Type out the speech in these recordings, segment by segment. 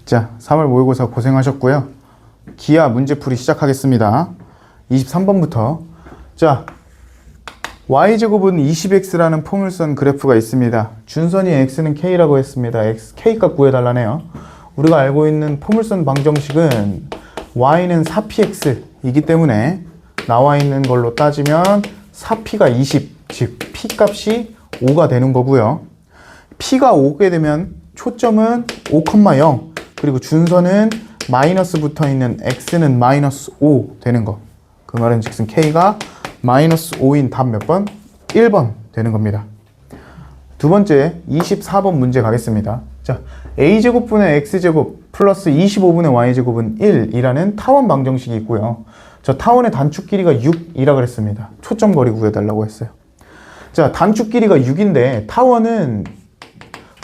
자, 3월 모의고사 고생하셨고요. 기하 문제풀이 시작하겠습니다. 23번부터. 자, y제곱은 20x라는 포물선 그래프가 있습니다. 준선이 x는 k라고 했습니다. k값 구해달라네요. 우리가 알고 있는 포물선 방정식은 y는 4px이기 때문에 나와 있는 걸로 따지면 4p가 20, 즉 p값이 5가 되는 거고요. p가 5게 되면 초점은 5,0 그리고 준선은 마이너스 붙어 있는 x는 마이너스 5 되는 거. 그 말은 즉슨 k가 마이너스 5인 답 몇 번? 1번 되는 겁니다. 두 번째 24번 문제 가겠습니다. 자, a제곱분의 x제곱 플러스 25분의 y제곱은 1이라는 타원 방정식이 있고요. 저 타원의 단축 길이가 6이라 그랬습니다. 초점 거리 구해달라고 했어요. 자, 단축 길이가 6인데 타원은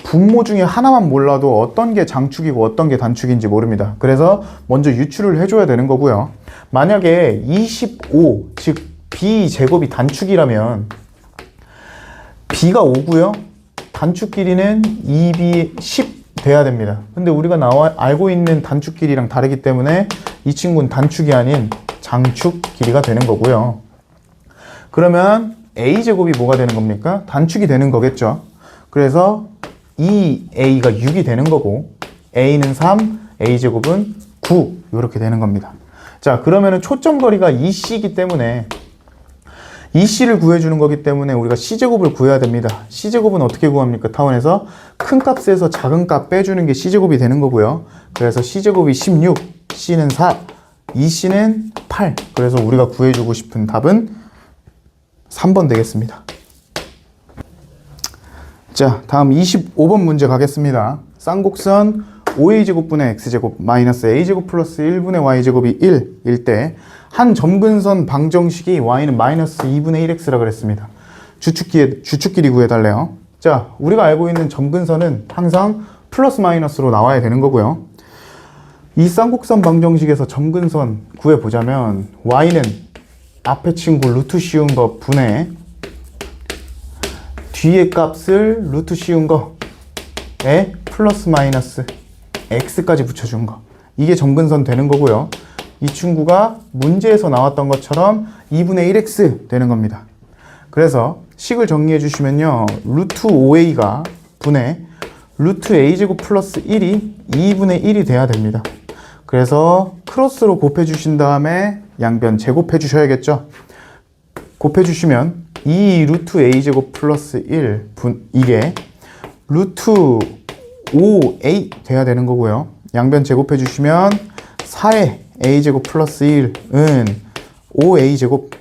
분모 중에 하나만 몰라도 어떤 게 장축이고 어떤 게 단축인지 모릅니다. 그래서 먼저 유추를 해줘야 되는 거고요. 만약에 25, 즉 b제곱이 단축이라면 b가 5고요. 단축 길이는 2b 10 돼야 됩니다. 근데 우리가 알고 있는 단축 길이랑 다르기 때문에 이 친구는 단축이 아닌 장축 길이가 되는 거고요. 그러면 a제곱이 뭐가 되는 겁니까? 단축이 되는 거겠죠. 그래서 2a가 6이 되는 거고 a는 3, a제곱은 9 이렇게 되는 겁니다. 자, 그러면은 초점 거리가 2c이기 때문에 2c를 구해주는 거기 때문에 우리가 c제곱을 구해야 됩니다. c제곱은 어떻게 구합니까? 타원에서 큰 값에서 작은 값 빼주는 게 c제곱이 되는 거고요. 그래서 c제곱이 16, c는 4, 2c는 8. 그래서 우리가 구해주고 싶은 답은 3번 되겠습니다. 자, 다음 25번 문제 가겠습니다. 쌍곡선 5a제곱분의 x제곱 마이너스 a제곱 플러스 1분의 y제곱이 1일 때 한 점근선 방정식이 y는 마이너스 2분의 1x라 그랬습니다. 주축끼리 구해달래요. 자, 우리가 알고 있는 점근선은 항상 플러스 마이너스로 나와야 되는 거고요. 이 쌍곡선 방정식에서 점근선 구해보자면 y는 앞에 친구 루트 씌운 거 분의 뒤에 값을 루트 씌운 거에 플러스 마이너스 x까지 붙여준 거. 이게 점근선 되는 거고요. 이 친구가 문제에서 나왔던 것처럼 2분의 1x 되는 겁니다. 그래서 식을 정리해 주시면요. 루트 5a가 분의 루트 a제곱 플러스 1이 2분의 1이 돼야 됩니다. 그래서 크로스로 곱해 주신 다음에 양변 제곱해 주셔야겠죠. 곱해 주시면 2 루트 a제곱 플러스 1 이게 루트 5a 돼야 되는 거고요. 양변 제곱해 주시면 4의 a제곱 플러스 1은 5a제곱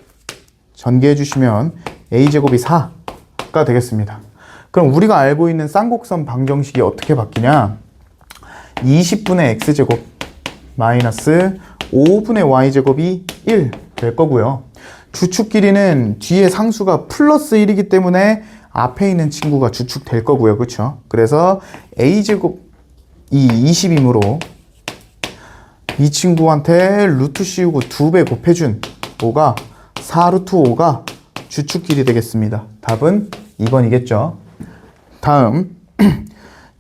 전개해 주시면 a제곱이 4가 되겠습니다. 그럼 우리가 알고 있는 쌍곡선 방정식이 어떻게 바뀌냐? 20분의 x제곱 마이너스 5분의 y제곱이 1 될 거고요. 주축 길이는 뒤에 상수가 플러스 1이기 때문에 앞에 있는 친구가 주축 될 거고요. 그렇죠? 그래서 a제곱이 20이므로 이 친구한테 루트 씌우고 2배 곱해준 5가 4루트 5가 주축 길이 되겠습니다. 답은 2번이겠죠. 다음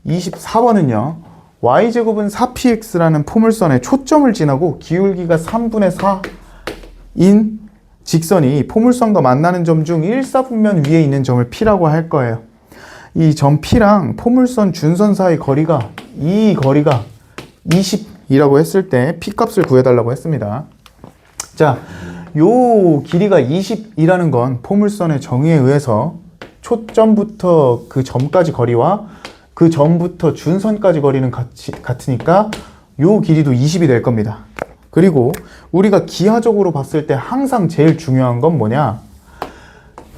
24번은요. y제곱은 4px라는 포물선에 초점을 지나고 기울기가 3분의 4인 직선이 포물선과 만나는 점 중 일사분면 위에 있는 점을 P라고 할 거예요. 이 점 P랑 포물선 준선 사이 거리가 이 거리가 20이라고 했을 때 P 값을 구해달라고 했습니다. 자, 요 길이가 20이라는 건 포물선의 정의에 의해서 초점부터 그 점까지 거리와 그 점부터 준선까지 거리는 같으니까 요 길이도 20이 될 겁니다. 그리고 우리가 기하적으로 봤을 때 항상 제일 중요한 건 뭐냐?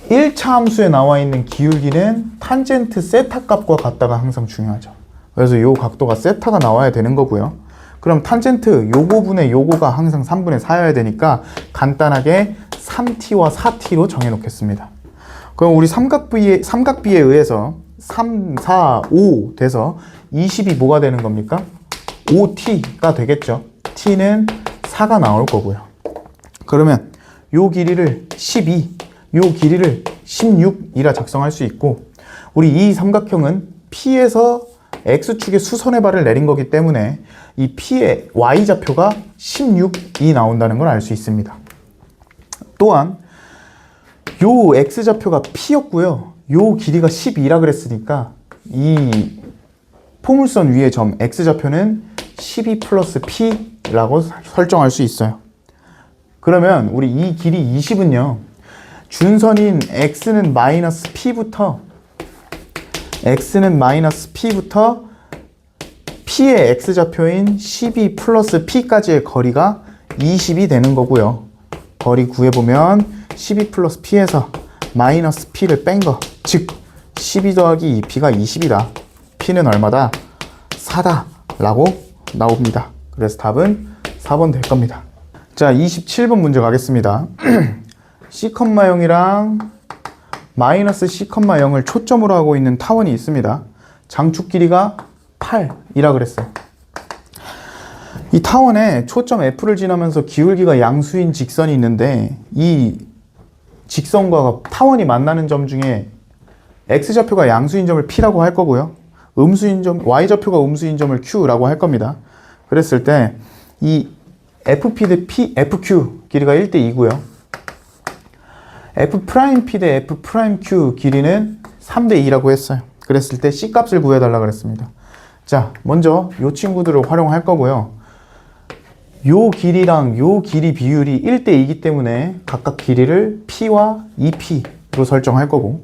1차 함수에 나와 있는 기울기는 탄젠트 세타 값과 같다가 항상 중요하죠. 그래서 요 각도가 세타가 나와야 되는 거고요. 그럼 탄젠트 요거분의 요거가 항상 3분의 4여야 되니까 간단하게 3t와 4t로 정해 놓겠습니다. 그럼 우리 삼각비에 의해서 3, 4, 5 돼서 20이 뭐가 되는 겁니까? 5t가 되겠죠. t는 4가 나올 거고요. 그러면 요 길이를 12, 요 길이를 16이라 작성할 수 있고, 우리 이 삼각형은 P에서 X축의 수선의 발을 내린 거기 때문에 이 P의 Y좌표가 16이 나온다는 걸 알 수 있습니다. 또한 요 X좌표가 P였고요. 요 길이가 12라 그랬으니까 이 포물선 위의 점 X좌표는 12 플러스 P라고 설정할 수 있어요. 그러면 우리 이 길이 20은요. 준선인 X는 마이너스 P부터 P의 X좌표인 12 플러스 P까지의 거리가 20이 되는 거고요. 거리 구해보면 12 플러스 P에서 마이너스 P를 뺀 거, 즉 12 더하기 2P가 20이다. P는 얼마다? 4다 라고 나옵니다. 그래서 답은 4번 될 겁니다. 자, 27번 문제 가겠습니다. C,0이랑 마이너스 C,0을 초점으로 하고 있는 타원이 있습니다. 장축 길이가 8이라 그랬어요. 이 타원에 초점 F를 지나면서 기울기가 양수인 직선이 있는데 이 직선과 타원이 만나는 점 중에 X좌표가 양수인 점을 P라고 할 거고요. 음수인 점, Y좌표가 음수인 점을 Q라고 할 겁니다. 그랬을 때 이 FP 대 P, FQ 길이가 1대 2고요. F'P 대 F'Q 길이는 3대 2라고 했어요. 그랬을 때 C 값을 구해달라 그랬습니다. 자, 먼저 이 친구들을 활용할 거고요. 요 길이랑 요 길이 비율이 1대 2이기 때문에 각각 길이를 P와 2P로 설정할 거고,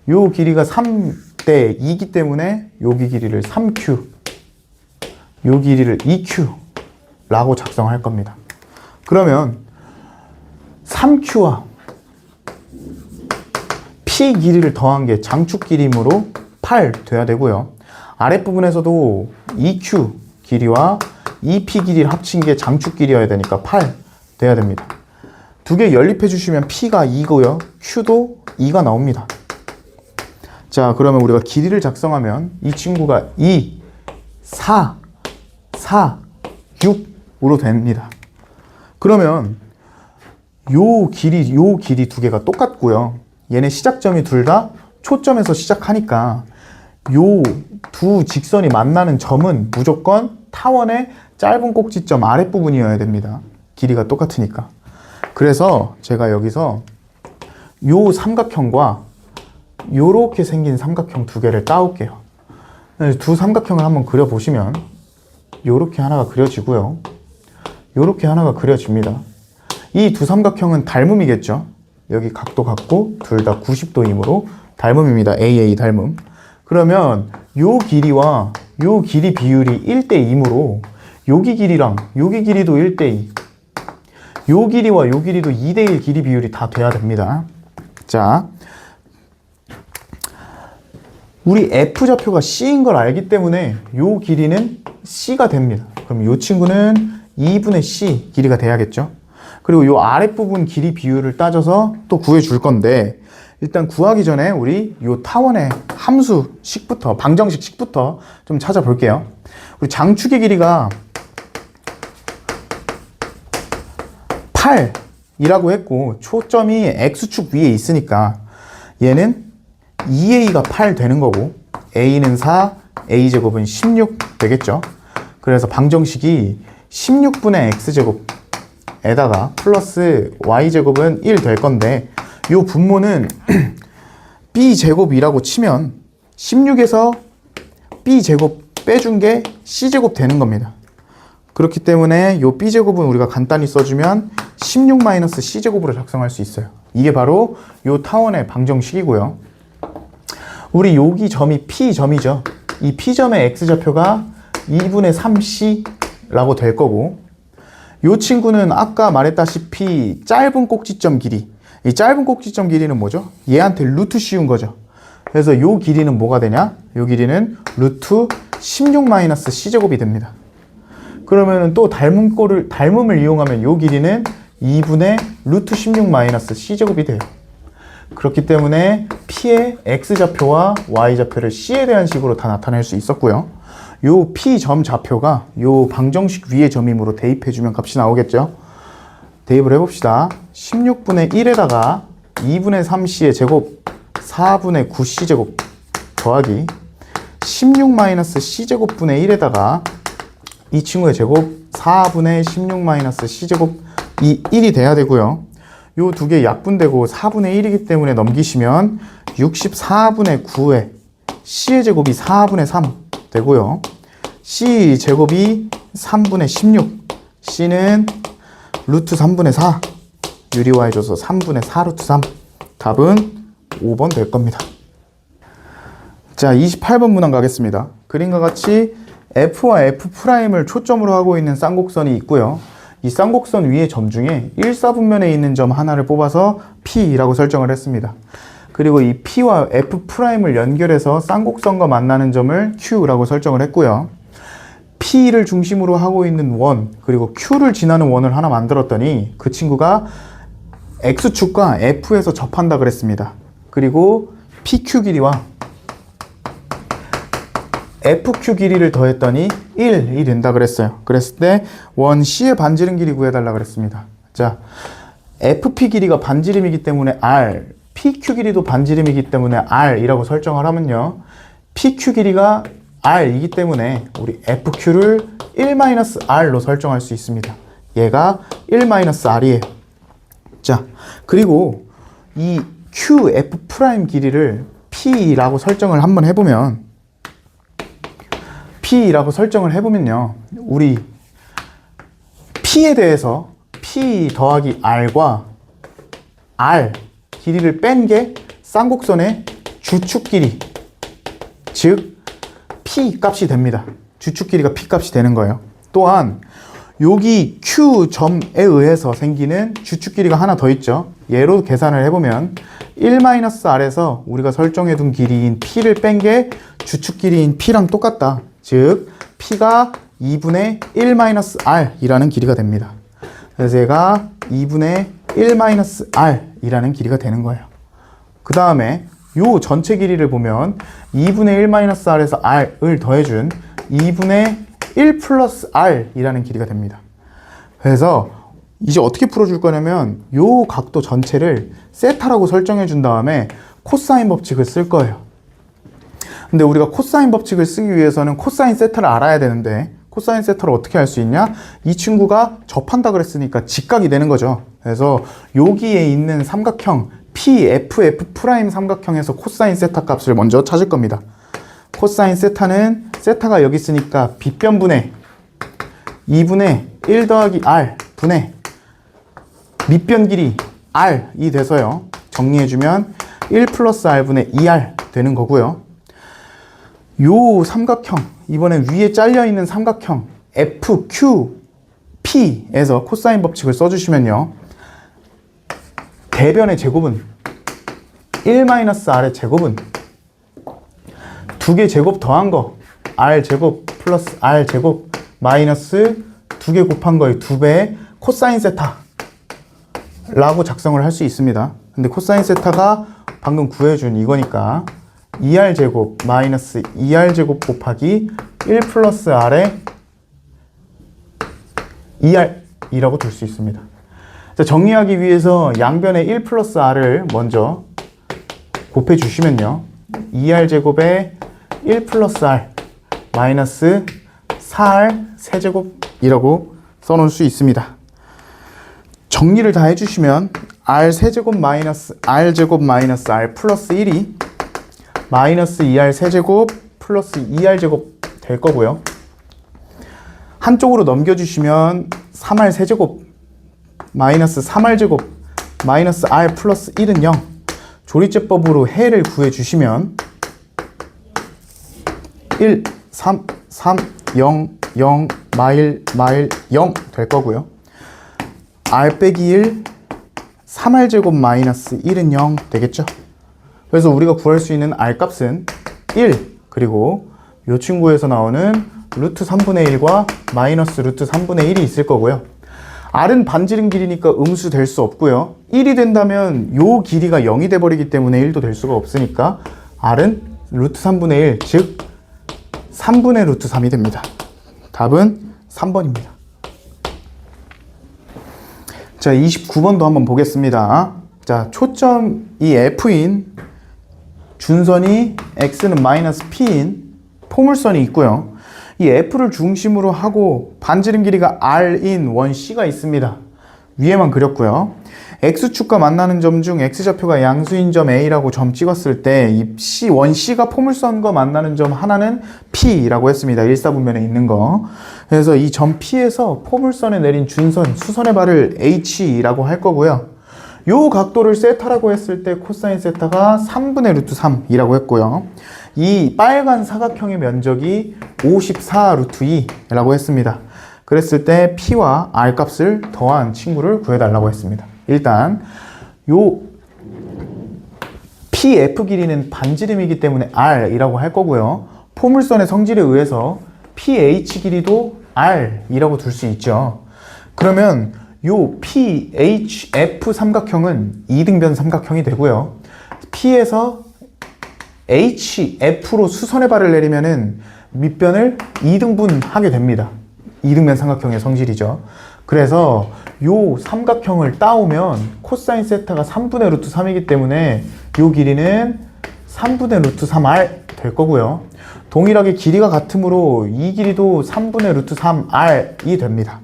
요 길이가 3대 2이기 때문에 여기 길이를 3Q, 요 길이를 2Q라고 작성할 겁니다. 그러면 3Q와 P 길이를 더한 게 장축 길이이므로 8 돼야 되고요. 아랫부분에서도 2Q 길이와 2P 길이를 합친 게 장축 길이여야 되니까 8 돼야 됩니다. 두 개 연립해 주시면 P가 2고요. Q도 2가 나옵니다. 자, 그러면 우리가 길이를 작성하면 이 친구가 2, 4, 4, 6으로 됩니다. 그러면 요 길이 두 개가 똑같고요. 얘네 시작점이 둘 다 초점에서 시작하니까 요 두 직선이 만나는 점은 무조건 타원의 짧은 꼭지점 아랫부분이어야 됩니다. 길이가 똑같으니까. 그래서 제가 여기서 요 삼각형과 요렇게 생긴 삼각형 두 개를 따올게요. 두 삼각형을 한번 그려보시면 요렇게 하나가 그려지고요. 요렇게 하나가 그려집니다. 이 두 삼각형은 닮음이겠죠. 여기 각도 같고 둘 다 90도이므로 닮음입니다. AA 닮음. 그러면 요 길이와 요 길이 비율이 1대 2이므로 여기 길이랑 여기 길이도 1대 2, 요 길이와 요 길이도 2대 1 길이 비율이 다 돼야 됩니다. 자, 우리 F좌표가 C인 걸 알기 때문에 요 길이는 C가 됩니다. 그럼 요 친구는 2분의 C 길이가 돼야겠죠. 그리고 요 아랫부분 길이 비율을 따져서 또 구해줄 건데, 일단 구하기 전에 우리 요 타원의 함수식부터, 방정식식부터 좀 찾아볼게요. 우리 장축의 길이가 8이라고 했고 초점이 X축 위에 있으니까 얘는 2A가 8 되는 거고 A는 4, A제곱은 16 되겠죠. 그래서 방정식이 16분의 X제곱에다가 플러스 Y제곱은 1 될 건데, 요 분모는 B제곱이라고 치면 16에서 B제곱 빼준 게 C제곱 되는 겁니다. 그렇기 때문에 요 B제곱은 우리가 간단히 써주면 16-C제곱으로 작성할 수 있어요. 이게 바로 요 타원의 방정식이고요. 우리 여기 점이 P점이죠. 이 P점의 X좌표가 2분의 3C라고 될 거고, 요 친구는 아까 말했다시피 짧은 꼭지점 길이, 이 짧은 꼭지점 길이는 뭐죠? 얘한테 루트 씌운 거죠. 그래서 요 길이는 뭐가 되냐? 요 길이는 루트 16-C제곱이 됩니다. 그러면 또 닮음을 이용하면 요 길이는 2분의 루트 16-C제곱이 돼요. 그렇기 때문에 P의 X좌표와 Y좌표를 C에 대한 식으로 다 나타낼 수 있었고요. 요 P점 좌표가 요 방정식 위의 점이므로 대입해주면 값이 나오겠죠. 대입을 해봅시다. 16분의 1에다가 2분의 3C의 제곱 4분의 9C제곱 더하기 16-c제곱분의 1에다가 이 친구의 제곱 4분의 16-c제곱 이 1이 돼야 되고요. 요 두 개 약분되고 4분의 1이기 때문에 넘기시면 64분의 9에 c의 제곱이 4분의 3 되고요. c 제곱이 3분의 16, c는 루트 3분의 4, 유리화 해줘서 3분의 4 루트 3. 답은 5번 될 겁니다. 자, 28번 문항 가겠습니다. 그림과 같이 F와 F'을 초점으로 하고 있는 쌍곡선이 있고요. 이 쌍곡선 위의 점 중에 일사분면에 있는 점 하나를 뽑아서 P라고 설정을 했습니다. 그리고 이 P와 F'을 연결해서 쌍곡선과 만나는 점을 Q라고 설정을 했고요. P를 중심으로 하고 있는 원, 그리고 Q를 지나는 원을 하나 만들었더니 그 친구가 X축과 F에서 접한다 그랬습니다. 그리고 PQ 길이와 FQ 길이를 더했더니 1이 된다 그랬어요. 그랬을 때 원 C의 반지름 길이 구해달라 그랬습니다. 자, FP 길이가 반지름이기 때문에 R, PQ 길이도 반지름이기 때문에 R이라고 설정을 하면요. PQ 길이가 R이기 때문에 우리 FQ를 1-R로 설정할 수 있습니다. 얘가 1-R이에요. 자, 그리고 이 QF' 길이를 P라고 설정을 한번 해보면 P라고 설정을 해보면요. 우리 P에 대해서 P 더하기 R과 R 길이를 뺀 게 쌍곡선의 주축 길이, 즉 P 값이 됩니다. 주축 길이가 P 값이 되는 거예요. 또한 여기 Q 점에 의해서 생기는 주축 길이가 하나 더 있죠. 얘로 계산을 해보면 1-R에서 우리가 설정해둔 길이인 P를 뺀 게 주축 길이인 P랑 똑같다. 즉 P가 2분의 1-R이라는 길이가 됩니다. 그래서 얘가 2분의 1-R이라는 길이가 되는 거예요. 그 다음에 요 전체 길이를 보면 2분의 1-R에서 R을 더해준 2분의 1 플러스 R이라는 길이가 됩니다. 그래서 이제 어떻게 풀어줄 거냐면 요 각도 전체를 세타라고 설정해 준 다음에 코사인 법칙을 쓸 거예요. 근데 우리가 코사인 법칙을 쓰기 위해서는 코사인 세타를 알아야 되는데 코사인 세타를 어떻게 할 수 있냐? 이 친구가 접한다 그랬으니까 직각이 되는 거죠. 그래서 여기에 있는 삼각형 PFF' 삼각형에서 코사인 세타 값을 먼저 찾을 겁니다. 코사인 세타는 세타가 여기 있으니까 빗변분의 2분의 1 더하기 R 분의 밑변 길이 R이 돼서요. 정리해주면 1 플러스 R분의 2R 되는 거고요. 요 삼각형, 이번엔 위에 잘려있는 삼각형 FQP에서 코사인 법칙을 써주시면요. 대변의 제곱은 1-R의 제곱은 두 개 제곱 더한 거 R제곱 플러스 R제곱 마이너스 두 개 곱한 거의 2배의 코사인 세타 라고 작성을 할 수 있습니다. 근데 코사인 세타가 방금 구해준 이거니까 2R제곱 마이너스 2R제곱 곱하기 1 플러스 R의 2R이라고 둘 수 있습니다. 자, 정리하기 위해서 양변에 1 플러스 R을 먼저 곱해 주시면요. 2R제곱에 1 플러스 R 마이너스 4R 세제곱이라고 써놓을 수 있습니다. 정리를 다 해주시면 R 세제곱 마이너스 R제곱 마이너스 R 플러스 1이 마이너스 2R 세제곱 플러스 2R제곱 될 거고요. 한쪽으로 넘겨주시면 3R 세제곱 마이너스 3R제곱 마이너스 R 플러스 1은 0. 조리제법으로 해를 구해주시면 1, 3, 3, 0, 0, 마일, 0 될 거고요. R 빼기 1, 3R제곱 마이너스 1은 0 되겠죠? 그래서 우리가 구할 수 있는 R 값은 1, 그리고 이 친구에서 나오는 루트 3분의 1과 마이너스 루트 3분의 1이 있을 거고요. R은 반지름 길이니까 음수 될 수 없고요. 1이 된다면 이 길이가 0이 돼버리기 때문에 1도 될 수가 없으니까 R은 루트 3분의 1, 즉 3분의 루트 3이 됩니다. 답은 3번입니다. 자, 29번도 한번 보겠습니다. 자, 초점이 F인 준선이 X는 마이너스 P인 포물선이 있고요. 이 F를 중심으로 하고 반지름 길이가 R인 원 C가 있습니다. 위에만 그렸고요. X축과 만나는 점 중 X좌표가 양수인 점 A라고 점 찍었을 때 이 원 C가 포물선과 만나는 점 하나는 P라고 했습니다. 일사분면에 있는 거. 그래서 이 점 P에서 포물선에 내린 준선, 수선의 발을 H라고 할 거고요. 요 각도를 세타라고 했을 때 코사인 세타가 3분의 루트 3이라고 했고요. 이 빨간 사각형의 면적이 54 루트 2라고 했습니다. 그랬을 때 P와 R 값을 더한 친구를 구해달라고 했습니다. 일단 요 PF 길이는 반지름이기 때문에 R이라고 할 거고요. 포물선의 성질에 의해서 PH 길이도 R이라고 둘 수 있죠. 그러면 요 PHF 삼각형은 이등변 삼각형이 되고요. P에서 HF로 수선의 발을 내리면은 밑변을 2등분 하게 됩니다. 이등변 삼각형의 성질이죠. 그래서 요 삼각형을 따오면 코사인 세타가 3분의 루트 3이기 때문에 요 길이는 3분의 루트 3R 될 거고요. 동일하게 길이가 같으므로 이 길이도 3분의 루트 3R이 됩니다.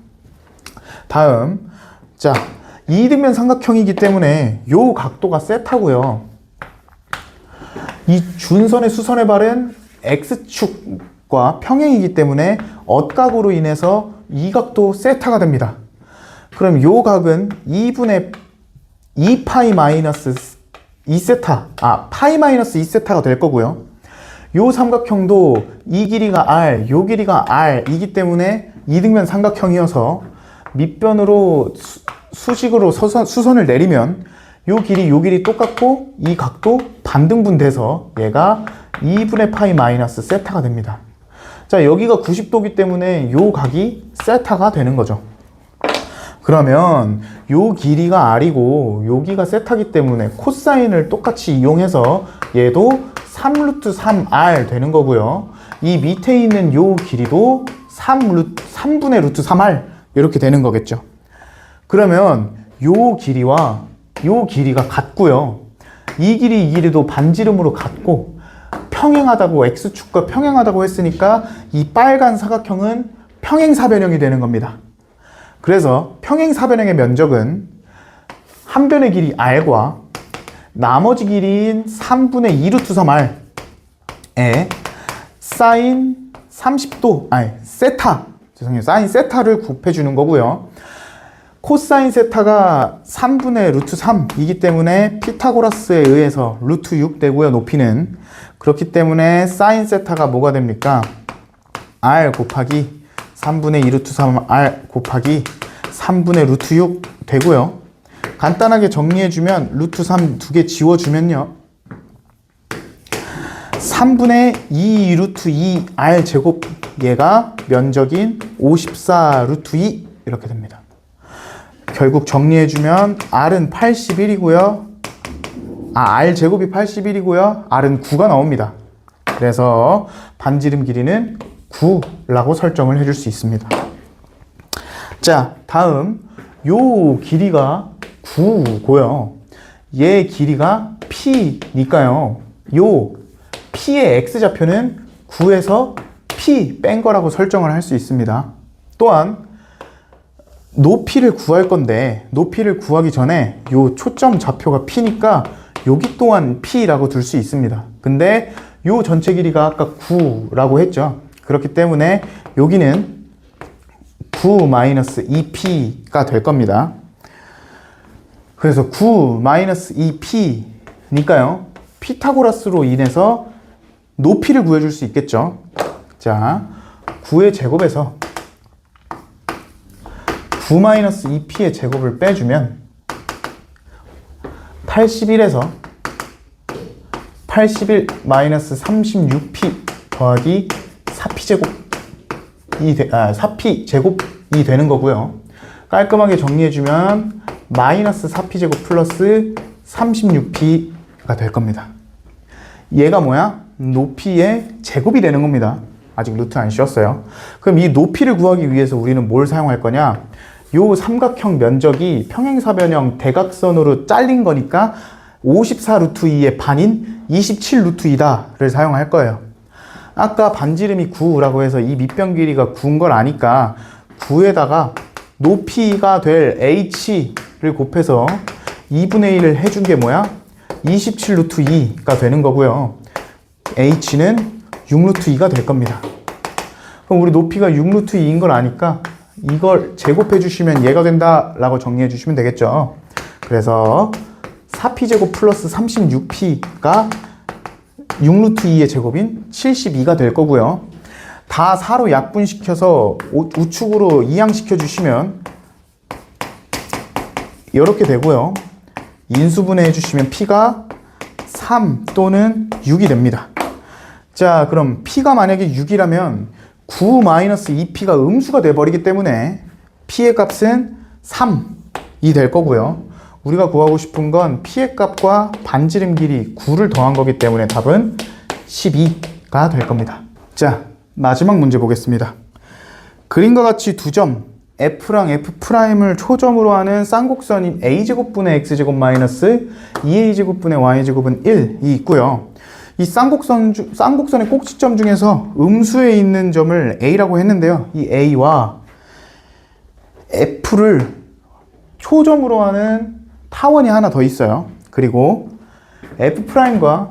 다음, 자, 이등변 삼각형이기 때문에 요 각도가 세타고요. 이 준선의 수선의 발은 X축과 평행이기 때문에 엇각으로 인해서 이 각도 세타가 됩니다. 그럼 요 각은 2분의 2파이 마이너스 2세타, 파이 마이너스 2세타가 될 거고요. 요 삼각형도 이 길이가 R, 요 길이가 R이기 때문에 이등변 삼각형이어서 밑변으로 수직으로 수선을 내리면 요 길이 똑같고 이 각도 반등분돼서 얘가 2분의 파이 마이너스 세타가 됩니다. 자, 여기가 90도기 때문에 요 각이 세타가 되는 거죠. 그러면 요 길이가 R이고 여기가 세타기 때문에 코사인을 똑같이 이용해서 얘도 3루트 3R 되는 거고요. 이 밑에 있는 요 길이도 3분의 루트 3R 이렇게 되는 거겠죠. 그러면 요 길이와 요 길이가 같고요. 이 길이도 반지름으로 같고 평행하다고 X축과 평행하다고 했으니까 이 빨간 사각형은 평행사변형이 되는 겁니다. 그래서 평행사변형의 면적은 한 변의 길이 R과 나머지 길이인 3분의 2루트 3R에 사인 30도, 사인 세타를 곱해주는 거고요. 코사인 세타가 3분의 루트 3이기 때문에 피타고라스에 의해서 루트 6 되고요. 높이는. 그렇기 때문에 사인 세타가 뭐가 됩니까? R 곱하기 3분의 2 루트 3R 곱하기 3분의 루트 6 되고요. 간단하게 정리해주면 루트 3 두 개 지워주면요. 3분의 2 루트 2R 제곱 얘가 면적인 54 루트 2 이렇게 됩니다. 결국 정리해주면 R은 81이고요. R 제곱이 81이고요. R은 9가 나옵니다. 그래서 반지름 길이는 9라고 설정을 해줄 수 있습니다. 자, 다음 요 길이가 9고요. 얘 길이가 P니까요. 요 P의 X좌표는 9에서 P 뺀 거라고 설정을 할 수 있습니다. 또한 높이를 구할 건데 높이를 구하기 전에 요 초점 좌표가 P니까 여기 또한 P라고 둘 수 있습니다. 근데 요 전체 길이가 아까 9라고 했죠. 그렇기 때문에 여기는 9-2P가 될 겁니다. 그래서 9-2P니까요. 피타고라스로 인해서 높이를 구해줄 수 있겠죠. 자, 9의 제곱에서 9-2P의 제곱을 빼주면 81에서 81-36P 더하기 4P 제곱이 되는 거고요. 깔끔하게 정리해주면 마이너스 4P 제곱 플러스 36P가 될 겁니다. 얘가 뭐야? 높이의 제곱이 되는 겁니다. 아직 루트 안 씌웠어요. 그럼 이 높이를 구하기 위해서 우리는 뭘 사용할 거냐? 요 삼각형 면적이 평행사변형 대각선으로 잘린 거니까 54 루트 2의 반인 27 루트 2다를 사용할 거예요. 아까 반지름이 9라고 해서 이 밑변 길이가 9인 걸 아니까 9에다가 높이가 될 h를 곱해서 2분의 1을 해준 게 뭐야? 27 루트 2가 되는 거고요. h는 6 루트 2가 될 겁니다. 그럼 우리 높이가 6 루트 2인 걸 아니까 이걸 제곱해 주시면 얘가 된다라고 정리해 주시면 되겠죠. 그래서 4p제곱 플러스 36p가 6 루트 2의 제곱인 72가 될 거고요. 다 4로 약분시켜서 우측으로 이항시켜 주시면 이렇게 되고요. 인수분해 해주시면 p가 3 또는 6이 됩니다. 자, 그럼 p가 만약에 6이라면 9-2p가 음수가 돼버리기 때문에 p의 값은 3이 될 거고요. 우리가 구하고 싶은 건 p의 값과 반지름 길이 9를 더한 거기 때문에 답은 12가 될 겁니다. 자, 마지막 문제 보겠습니다. 그림과 같이 두 점 F랑 F'을 초점으로 하는 쌍곡선인 A제곱분의 X제곱 마이너스 2A제곱분의 Y제곱은 1이 있고요. 이 쌍곡선의 꼭지점 중에서 음수에 있는 점을 A라고 했는데요. 이 A와 F를 초점으로 하는 타원이 하나 더 있어요. 그리고 F'과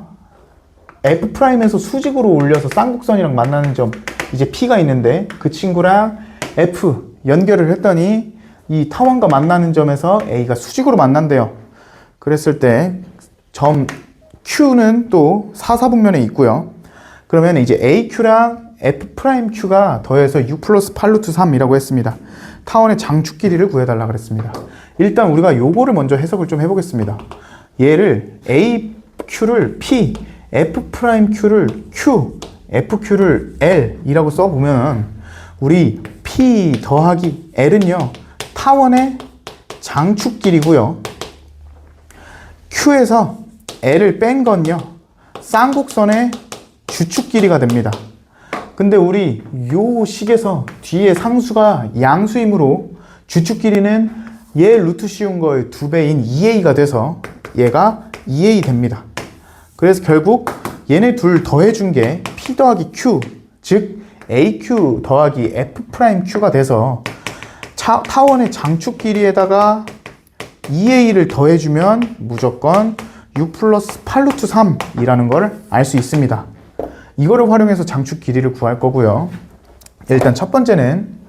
F'에서 수직으로 올려서 쌍곡선이랑 만나는 점 이제 P가 있는데 그 친구랑 F 연결을 했더니 이 타원과 만나는 점에서 A가 수직으로 만난대요. 그랬을 때 점 Q는 또 사사분면에 있고요. 그러면 이제 AQ랑 F'Q가 더해서 6 플러스 8 루트 3이라고 했습니다. 타원의 장축 길이를 구해달라 그랬습니다. 일단 우리가 요거를 먼저 해석을 좀 해보겠습니다. 얘를 AQ를 P, F'Q를 Q, FQ를 L 이라고 써보면 우리 P 더하기 L은요 타원의 장축 길이고요. Q에서 L을 뺀 건요 쌍곡선의 주축 길이가 됩니다. 근데 우리 요 식에서 뒤에 상수가 양수이므로 주축 길이는 얘 루트 씌운 거의 2배인 2a가 돼서 얘가 2a 됩니다. 그래서 결국 얘네 둘 더해준 게 P 더하기 Q, 즉 AQ 더하기 F'Q가 돼서 타원의 장축 길이에다가 2a를 더해주면 무조건 6 플러스 8 루트 3이라는 걸 알 수 있습니다. 이거를 활용해서 장축 길이를 구할 거고요. 일단 첫 번째는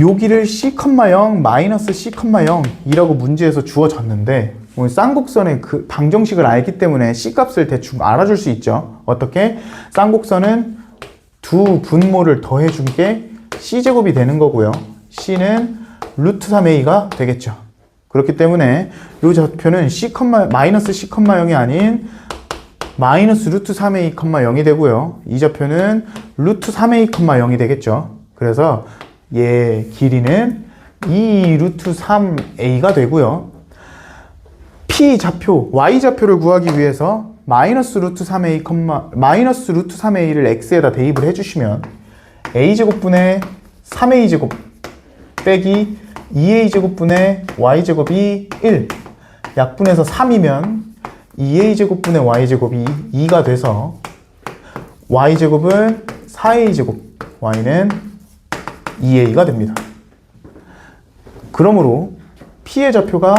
여기를 C,0 마이너스 C,0이라고 문제에서 주어졌는데 오늘 쌍곡선의 그 방정식을 알기 때문에 C 값을 대충 알아줄 수 있죠. 어떻게? 쌍곡선은 두 분모를 더해준 게 C제곱이 되는 거고요. C는 루트 3a가 되겠죠. 그렇기 때문에 이 좌표는 마이너스 C,0이 아닌 마이너스 루트 3a, 0이 되고요. 이 좌표는 루트 3a, 0이 되겠죠. 그래서 얘 길이는 2 루트 3a가 되고요. P 좌표, Y 좌표를 구하기 위해서 마이너스 루트 3a를 x에다 대입을 해주시면 a제곱분의 3a제곱 빼기 2a제곱분의 y제곱이 1 약분해서 3이면 2a제곱분의 y제곱이 2가 돼서 y제곱은 4a제곱 y는 2a가 됩니다. 그러므로 p의 좌표가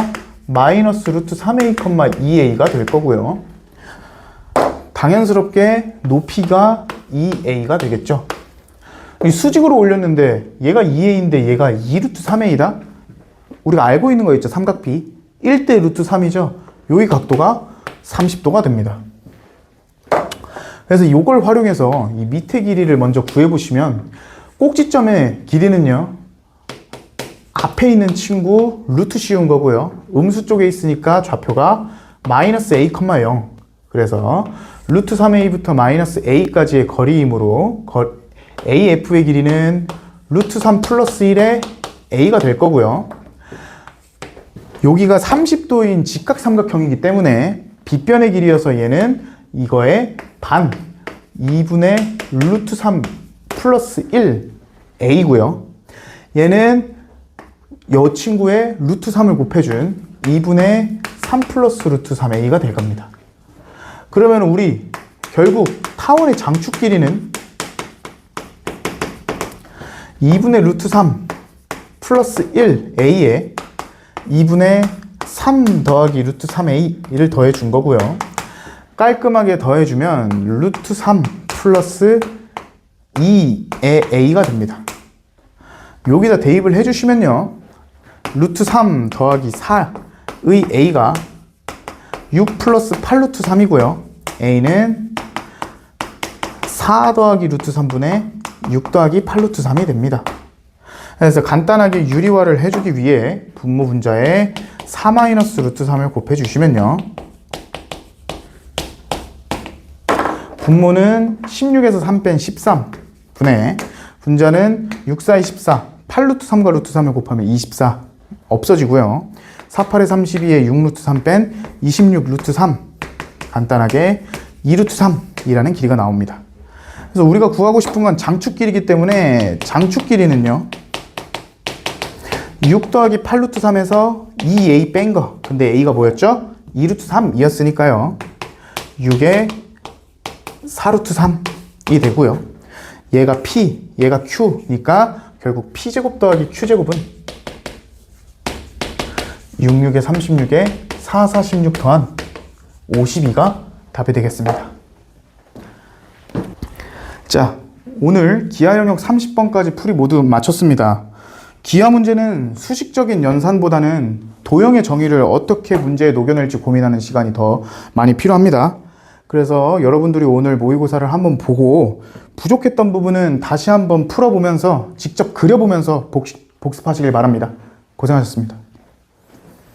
마이너스 루트 3a, 2a가 될 거고요. 당연스럽게 높이가 2a가 되겠죠. 수직으로 올렸는데 얘가 2a인데 얘가 2 루트 3a다? 우리가 알고 있는 거 있죠. 삼각비 1대 루트 3이죠. 여기 각도가 30도가 됩니다. 그래서 이걸 활용해서 이 밑에 길이를 먼저 구해보시면 꼭지점의 길이는요 앞에 있는 친구 루트 씌운 거고요. 음수 쪽에 있으니까 좌표가 마이너스 a, 0 그래서 루트 3a부터 마이너스 a까지의 거리이므로 AF의 길이는 루트 3 플러스 1의 a가 될 거고요. 여기가 30도인 직각삼각형이기 때문에 빗변의 길이여서 얘는 이거의 반 2분의 루트 3 플러스 1 a고요. 얘는 이 친구의 루트 3을 곱해준 2분의 3 플러스 루트 3a가 될 겁니다. 그러면 우리 결국 타원의 장축 길이는 2분의 루트 3 플러스 1 a에 2분의 3 더하기 루트 3a를 더해 준 거고요. 깔끔하게 더해주면 루트 3 플러스 2의 a가 됩니다. 여기다 대입을 해주시면요, 루트 3 더하기 4의 a가 6 플러스 8 루트 3이고요. a는 4 더하기 루트 3분의 6 더하기 8 루트 3이 됩니다. 그래서 간단하게 유리화를 해주기 위해 분모 분자에 4 마이너스 루트 3을 곱해주시면요, 분모는 16에서 3 뺀 13분의 분자는 6, 4, 24, 8 루트 3과 루트 3을 곱하면 24 없어지고요. 4, 8에 32에 6 루트 3 뺀 26 루트 3, 간단하게 2 루트 3이라는 길이가 나옵니다. 그래서 우리가 구하고 싶은 건 장축 길이기 때문에 장축 길이는요, 6 더하기 8 루트 3에서 2a 뺀 거, 근데 a가 뭐였죠? 2 루트 3이었으니까요 6에 4 루트 3이 되고요. 얘가 p, 얘가 q니까 결국 p제곱 더하기 q제곱은 66에 36에 4, 46 더한 52가 답이 되겠습니다. 자, 오늘 기하 영역 30번까지 풀이 모두 마쳤습니다. 기하 문제는 수식적인 연산보다는 도형의 정의를 어떻게 문제에 녹여낼지 고민하는 시간이 더 많이 필요합니다. 그래서 여러분들이 오늘 모의고사를 한번 보고 부족했던 부분은 다시 한번 풀어보면서 직접 그려보면서 복습하시길 바랍니다. 고생하셨습니다.